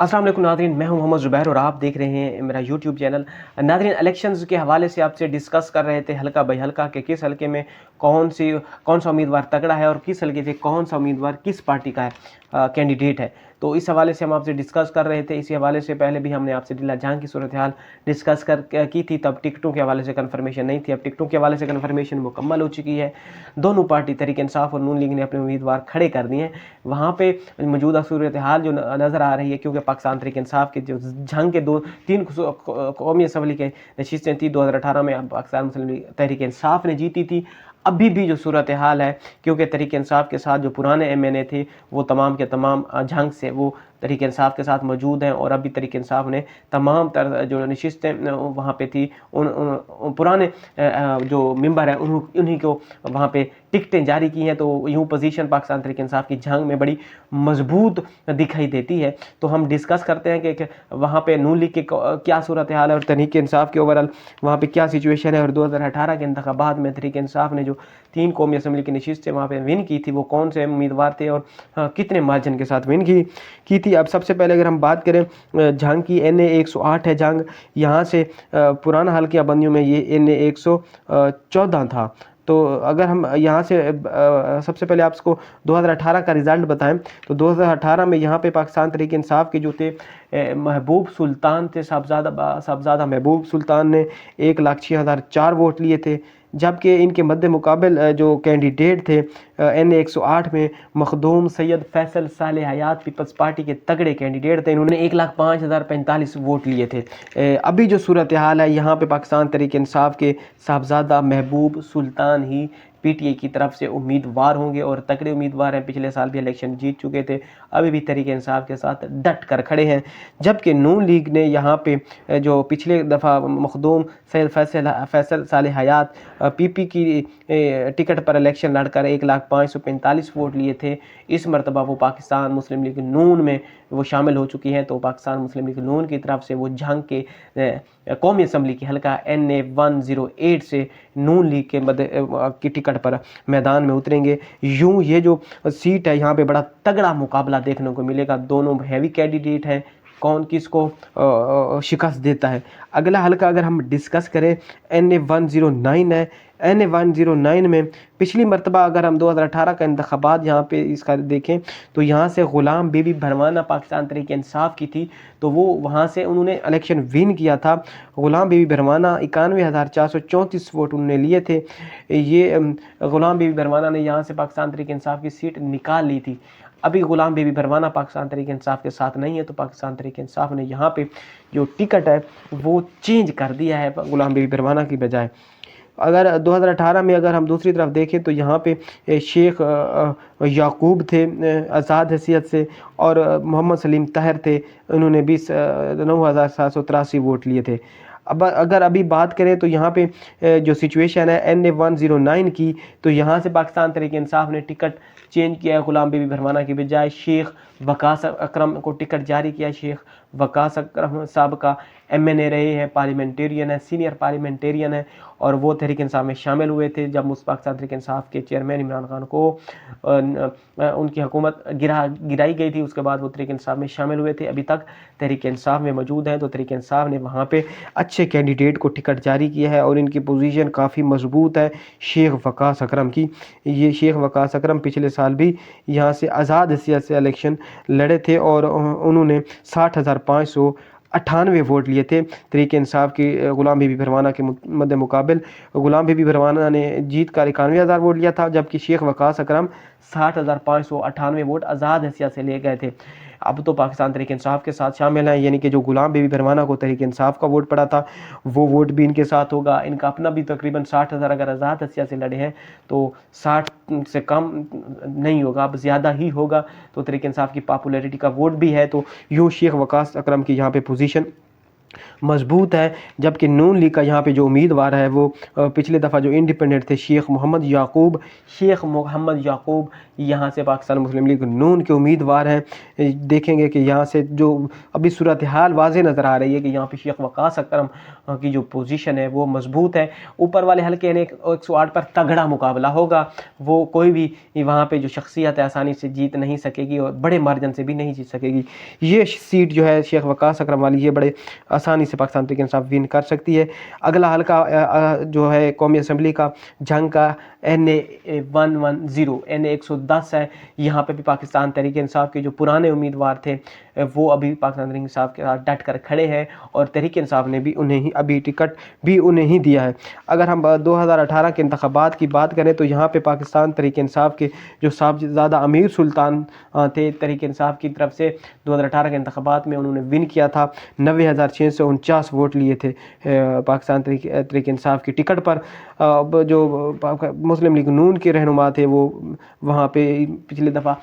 अस्सलाम वालेकुम नाज़रीन, मैं हूं मोहम्मद ज़ुबैर और आप देख रहे हैं मेरा यूट्यूब चैनल। नाज़रीन, इलेक्शंस के हवाले से आपसे डिस्कस कर रहे थे हल्का बाई हल्का कि किस हल्के में कौन सा उम्मीदवार तगड़ा है और किस हल्के से कौन सा उम्मीदवार किस पार्टी का है, कैंडिडेट है। तो इस हवाले से हम आपसे डिस्कस कर रहे थे। इसी हवाले से पहले भी हमने आपसे दिल्ला जंग की सूरत हाल डिस्कस की थी, तब टिकटों के हवाले से कन्फर्मेशन नहीं थी। अब टिकटों के हवाले से कन्फर्मेशन मुकम्मल हो चुकी है। दोनों पार्टी तहरीक इंसाफ और नून लीग ने अपने उम्मीदवार खड़े कर दिए हैं। वहाँ पे मौजूदा सूरत हाल जो नज़र आ रही है, क्योंकि पाकिस्तान तहरीक इंसाफ के जो जंग के तीन कौमी असम्बली के नशिस्तें थी 2018 में पाकिस्तान मुस्लिम लीग तहरीक इंसाफ ने जीती थी। अभी भी जो सूरत हाल है, क्योंकि तहरीक इंसाफ के साथ जो पुराने MNA थे वो तमाम के तमाम जंग से वो तहरीक इंसाफ के साथ मौजूद हैं, और अभी तहरीक इंसाफ ने तमाम जो नशिस्तें वहाँ पे थी उन पुराने जो मेंबर हैं उन्हीं को वहाँ पे टिकटें जारी की हैं। तो यूँ पोजीशन पाकिस्तान तहरीक इंसाफ की जंग में बड़ी मजबूत दिखाई देती है। तो हम डिस्कस करते हैं कि वहाँ पे नून लीग की क्या सूरत हाल है और तहरीक इंसाफ के ओवरऑल वहाँ पे क्या सिचुएशन है, और 2018 के इंतखाबात में तहरीक इंसाफ ने जो 3 कौमी असम्बली की नशिस्तें वहाँ पे विन की थी वो कौन से उम्मीदवार थे और कितने मार्जिन के साथ विन की थी। अब सबसे पहले अगर हम बात करें जंग की, NA 108 है जंग। यहाँ से पुराना हल्किया बंदियों में ये NA 114 था। तो अगर हम यहाँ से सबसे पहले आपको 2018 का रिज़ल्ट बताएं तो 2018 में यहाँ पे पाकिस्तान तहरीक इंसाफ के जो थे महबूब सुल्तान थे, साहबजादा महबूब सुल्तान ने 1,06,004 वोट लिए थे। जबकि इनके मद्दे मुकाबिल जो कैंडिडेट थे NA 108 में मखदूम सैयद फैसल सालेह हयात पीपल्स पार्टी के तगड़े कैंडिडेट थे। इन्होंने 1,05,045 वोट लिए थे। अभी जो सूरत हाल है यहाँ पे पाकिस्तान तहरीक इंसाफ के साहबजादा महबूब सुल्तान ही PTI की तरफ से उम्मीदवार होंगे, और तगड़े उम्मीदवार हैं। पिछले साल भी इलेक्शन जीत चुके थे, अभी भी तहरीक इंसाफ के साथ डट कर खड़े हैं। जबकि नून लीग ने यहाँ पे जो पिछले दफ़ा मखदूम सैयद फैसल सालेह हयात PP की टिकट पर इलेक्शन लड़कर 1,05,45 वोट लिए थे, इस मरतबा वो पाकिस्तान मुस्लिम लीग नून में वो शामिल हो चुकी हैं। तो पाकिस्तान मुस्लिम लीग नून की तरफ से वो जंग के कौमी असम्बली की हल्का NA 108 से नून लीग की टिकट पर मैदान में उतरेंगे। यूँ ये जो सीट है यहाँ पे बड़ा तगड़ा मुकाबला देखने को मिलेगा। दोनों हैवी कैंडिडेट हैं, कौन किसको शिकस्त देता है। अगला हल्का अगर हम डिस्कस करें NA 109 है। NA 109 में पिछली मरतबा अगर हम 2018 का इंतखाबात यहाँ पे इसका देखें तो यहाँ से ग़ुलाम बीबी भरवाना पाकिस्तान तहरीक इंसाफ की थी, तो वो वहाँ से उन्होंने इलेक्शन विन किया था। ग़ुलाम बीबी भरवाना 91,434 वोट उन्होंने लिए थे। ये ग़ुलाम बीबी भरवाना ने यहाँ से पाकिस्तान तहरीक इंसाफ की सीट निकाल ली थी। अभी ग़ुलाम बीबी भरवाना पाकिस्तान तहरीक इंसाफ के साथ नहीं है, तो पाकिस्तान तहरीक इंसाफ ने यहाँ पे जो टिकट है वो चेंज कर दिया है ग़ुलाम बीबी भरवाना की बजाय। अगर 2018 में अगर हम दूसरी तरफ देखें तो यहाँ पे शेख याकूब थे आज़ाद हैसियत से, और मोहम्मद सलीम तहर थे, उन्होंने 9,783 वोट लिए थे। अब अगर अभी बात करें तो यहाँ पे जो सिचुएशन है NA 109 की, तो यहाँ से पाकिस्तान तहरीक इंसाफ ने टिकट चेंज किया है। ग़ुलाम बीबी भरवाना की बजाय शेख वकास अकरम को टिकट जारी किया। शेख वकास अकरम साहब का MNA रहे हैं, पार्लियामेंटेरियन है, सीनियर पार्लियामेंटेरियन है, और वो तहरीक इंसाफ में शामिल हुए थे जब पाकिस्तान तहरीक इंसाफ के चेयरमैन इमरान खान को उनकी हुकूमत गिराई गई थी। उसके बाद वो तहरीक इंसाफ में शामिल हुए थे, अभी तक तहरीक इंसाफ में मौजूद हैं। तो तहरीक इंसाफ ने वहाँ पे अच्छे कैंडिडेट को टिकट जारी किया है, और इनकी पोजीशन काफ़ी मजबूत है शेख वकास अकरम की। ये शेख वकास अकरम पिछले साल भी यहाँ से आज़ाद हैसियत से इलेक्शन लड़े थे, और उन्होंने 60,598 वोट लिए थे तहरीक इंसाफ की ग़ुलाम बीबी भरवाना के मद्दे मुकाबिल। ग़ुलाम बीबी भरवाना ने जीत कर 91,000 वोट लिया था, जबकि शेख वकास अकरम 60,598 वोट आज़ाद हैसियत से ले गए थे। अब तो पाकिस्तान तहरीक इंसाफ के साथ शामिल हैं, यानी कि जो ग़ुलाम बीबी भरवाना को तहरीक इंसाफ का वोट पड़ा था वो वोट भी इनके साथ होगा। इनका अपना भी तकरीबन 60,000 अगर आज़ाद हैसियत से लड़े हैं तो 60 से कम नहीं होगा, अब ज़्यादा ही होगा। तो तहरीक इंसाफ की पॉपुलैरिटी का वोट भी है। तो यूँ शेख वकास अकरम की यहाँ पे पोजीशन मजबूत है, जबकि नून लीग का यहाँ पे जो उम्मीदवार है वो पिछले दफ़ा जो इंडिपेंडेंट थे शेख मोहम्मद याकूब यहाँ से पाकिस्तान मुस्लिम लीग नून के उम्मीदवार हैं। देखेंगे कि यहाँ से जो अभी सूरत हाल वाज़ेह नज़र आ रही है कि यहाँ पे शेख वकास अकरम की जो पोजीशन है वो मजबूत है। ऊपर वाले हल्के यानी 108 पर तगड़ा मुकाबला होगा, वो कोई भी वहाँ पे जो शख्सियत है आसानी से जीत नहीं सकेगी और बड़े मार्जिन से भी नहीं जीत सकेगी। ये सीट जो है शेख वकास अकरम वाली ये बड़े आसानी से पाकिस्तान तहरीक इंसाफ विन कर सकती है। अगला हल्का जो है कौमी असम्बली का जंग का NA 110 है। यहाँ पे भी पाकिस्तान तहरीक इंसाफ के जो पुराने उम्मीदवार थे वो अभी पाकिस्तान तहरीक इंसाफ के साथ डट कर खड़े हैं और तहरीक इंसाफ ने भी उन्हें ही अभी टिकट भी उन्हें ही दिया है। अगर हम 2018 के इंतखाबात की बात करें तो यहाँ पे पाकिस्तान तहरीक इंसाफ के जो साहबजादा अमीर सुल्तान थे तहरीक इंसाफ की तरफ से 2018 के इंतखाबात में उन्होंने विन किया था। 90,649 वोट लिए थे पाकिस्तान तहरीक इंसाफ की टिकट पर। जो मुस्लिम लीग नून के रहनुमा थे वो वहाँ पे पिछली दफ़ा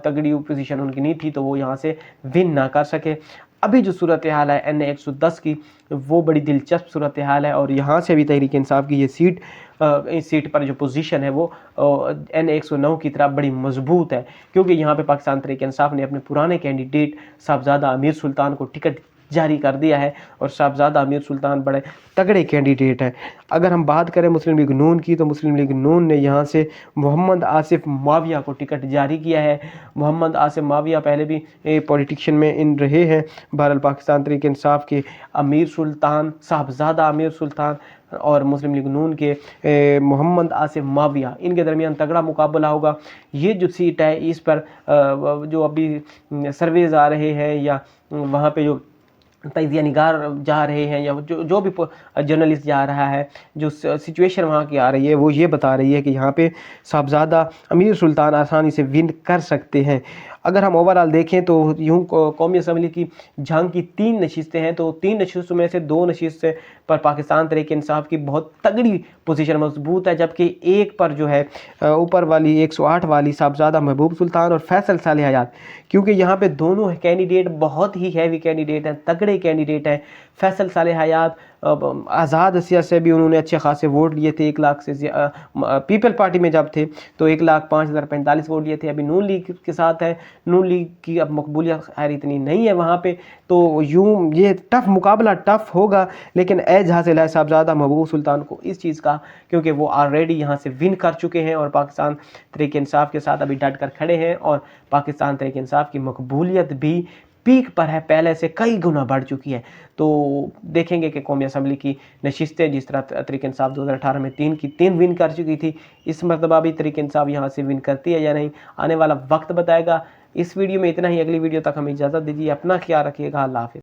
तगड़ी पोजीशन उनकी नहीं थी तो वो यहाँ से विन ना कर सके। अभी जो सूरत हाल है NA 110 की वो बड़ी दिलचस्प सूरत हाल है और यहाँ से भी तहरीक इंसाफ की ये सीट इस सीट पर जो पोजीशन है वो NA 109 की तरह बड़ी मजबूत है, क्योंकि यहाँ पे पाकिस्तान तहरीक इंसाफ ने अपने पुराने कैंडिडेट साहबजादा अमीर सुल्तान को टिकट जारी कर दिया है और साहबजादा अमीर सुल्तान बड़े तगड़े कैंडिडेट हैं। अगर हम बात करें मुस्लिम लीग नून की तो मुस्लिम लीग नून ने यहाँ से मोहम्मद आसिफ माविया को टिकट जारी किया है। मोहम्मद आसिफ माविया पहले भी पॉलिटिशियन में इन रहे हैं। बहरहाल पाकिस्तान तहरीक इंसाफ के अमीर सुल्तान साहबजादा अमीर सुल्तान और मुस्लिम लीग नून के मोहम्मद आसिफ माविया इनके दरमियान तगड़ा मुकाबला होगा। ये जो सीट है इस पर जो अभी सर्वेज आ रहे हैं या वहाँ पे जो तजिया निगार जा रहे हैं या जो भी जर्नलिस्ट जा रहा है, जो सिचुएशन वहाँ की आ रही है वो ये बता रही है कि यहाँ पे साहबजादा अमीर सुल्तान आसानी से विन कर सकते हैं। अगर हम ओवरऑल देखें तो यूँ कौमी असम्बली की जंग की 3 नशिस्तें हैं तो 3 नशिस्तों में से 2 नशिस्तें पर पाकिस्तान तहरीक इंसाफ की बहुत तगड़ी पोजीशन मजबूत है, जबकि एक पर जो है ऊपर वाली 108 वाली साहबजादा महबूब सुल्तान और फैसल साले हयात, क्योंकि यहाँ पे दोनों कैंडिडेट बहुत ही हैवी कैंडिडेट हैं, तगड़े कैंडिडेट हैं। फैसल साले हयात आज़ाद सियासत से भी उन्होंने अच्छे खासे वोट लिए थे, 1 लाख से पीपल पार्टी में जब थे तो 1,05,045 वोट लिए थे। अभी नून लीग के साथ है, नून लीग की अब मकबूलियत खैर इतनी नहीं है वहाँ पे, तो यूँ ये टफ मुकाबला टफ होगा, लेकिन एज हासिल है साहबजादा महबूब सुल्तान को इस चीज़ का, क्योंकि वो ऑलरेडी यहाँ से विन कर चुके हैं और पाकिस्तान तहरीक इंसाफ के साथ अभी डट कर खड़े हैं और पाकिस्तान तहरीक इंसाफ की मकबूलियत भी पीक पर है, पहले से कई गुना बढ़ चुकी है। तो देखेंगे कि कौमी असम्बली की नशिस्तें जिस तरह तहरीक इंसाफ 2018 में 3 की 3 विन कर चुकी थी, इस मरतबा भी तहरीक इंसाफ यहाँ से विन करती है या नहीं, आने वाला वक्त बताएगा। इस वीडियो में इतना ही, अगली वीडियो तक हमें इजाज़त दीजिए, अपना ख्याल रखिएगा, अल्लाह हाफ़िज़।